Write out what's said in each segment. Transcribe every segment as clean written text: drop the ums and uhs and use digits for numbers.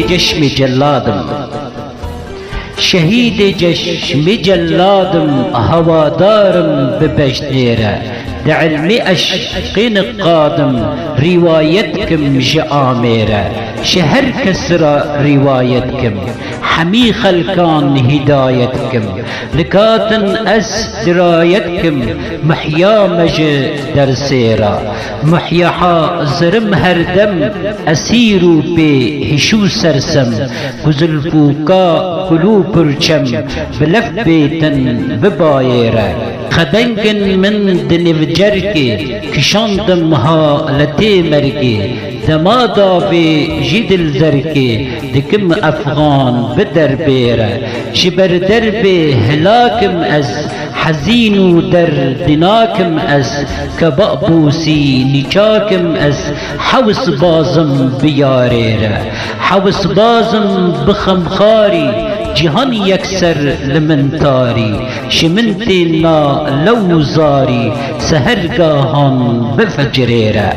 جشم جلادم شهید جشم جلادم هوادارم ببجديره دعلم عشق قادم روايتكم جآميره شهر كسرى روايتكم حمي خلقان هدايتكم لكاتن أس درايتكم محيا مج درسيرا محيا زرم هردم أسيرو بهشو سرسم كزلفوكا كلو پرچم بلف بيتن ببايره خدنگن من دنفجر کے کشاندم حالتی مرگی دمادا بی جدل زر کے دکم افغان بدر بیره شبر در بی هلاکم از حزين دردناكم أس كبأبوسي نجاكم أس حوس بازم بياريرا حوس بازم بخمخاري جهان يكسر لمنتاري شمنتنا لو زاري سهرگاهان بفجريرا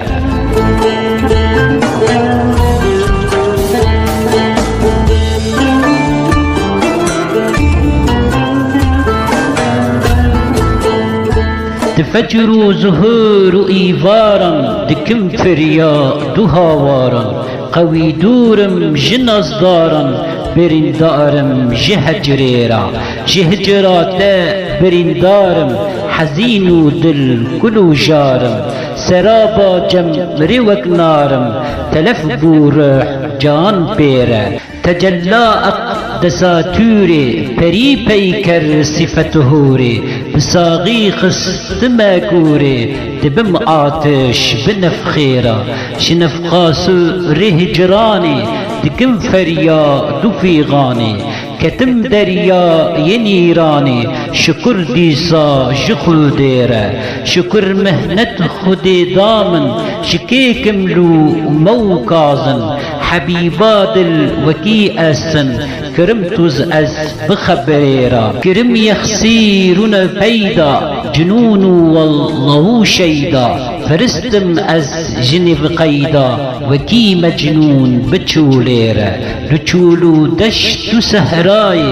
تفجر زهور إيفارا دكم فريا دهاوارا قوي دورم جناز دارا برندارم جهجريرا جهجرات برندارم حزين دل كلو جارم سرابا جمري وكنارم تلف بور جان بيرا تجلى دساتوري بري بيكر صفتهوري بساغي خست ماكوري دبم آتش بنفخيرا شنفقاس رهجراني دكم فريا دفيغاني كتم دريا ينيراني شكر ديسا جخل ديرا شكر مهنت خدي دامن شكيكم لو موكازن حبيباد الوكي أسن كرمتوز أز بخبريرا كرم يخسيرون بيدا جنون والله شيدا فرستم أز جنب قيدا وكي مجنون بتشوليرا لتشولو دشت سهراي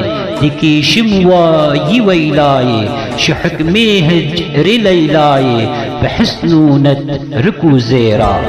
دكي شموا يويلاي شحكمي هجر ليلاي بحسنونة ركو زيرا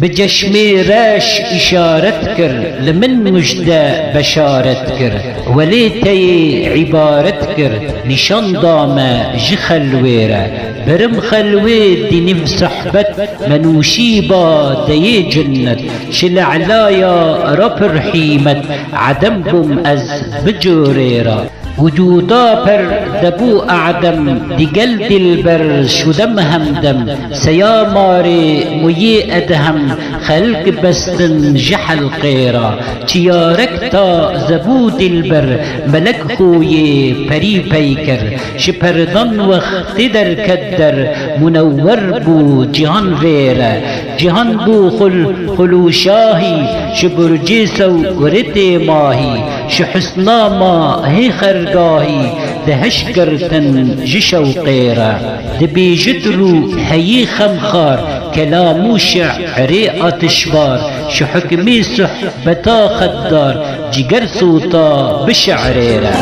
بجشمي راش إشارت كر لمن مجدى بشارت كر وليتي عبارت كر نشان داما جخلويرا برم خلوي دي نف صحبت منوشيبا دي جنت شلعلايا رب رحيمت عدم بم أز بجوريرا وجودا پر دبو اعدم دی قلب البر شدم همدم سيا ماري مي ادهم خلق بستن جحل قيرا تيارك تا زبو البر ملك خوي بري بيكر شپردن وقت در كدر منور بو جهان ويرا جهان بو خلو شاهي شبرجي سو ورت ماهي شحسنا ما هي خرگاهي دهش کرتن جشو قيرا دبي جدرو هي خمخار كلامو شعري آتشبار شو حكمي صحبتا خدار جگر صوتا بشعريرا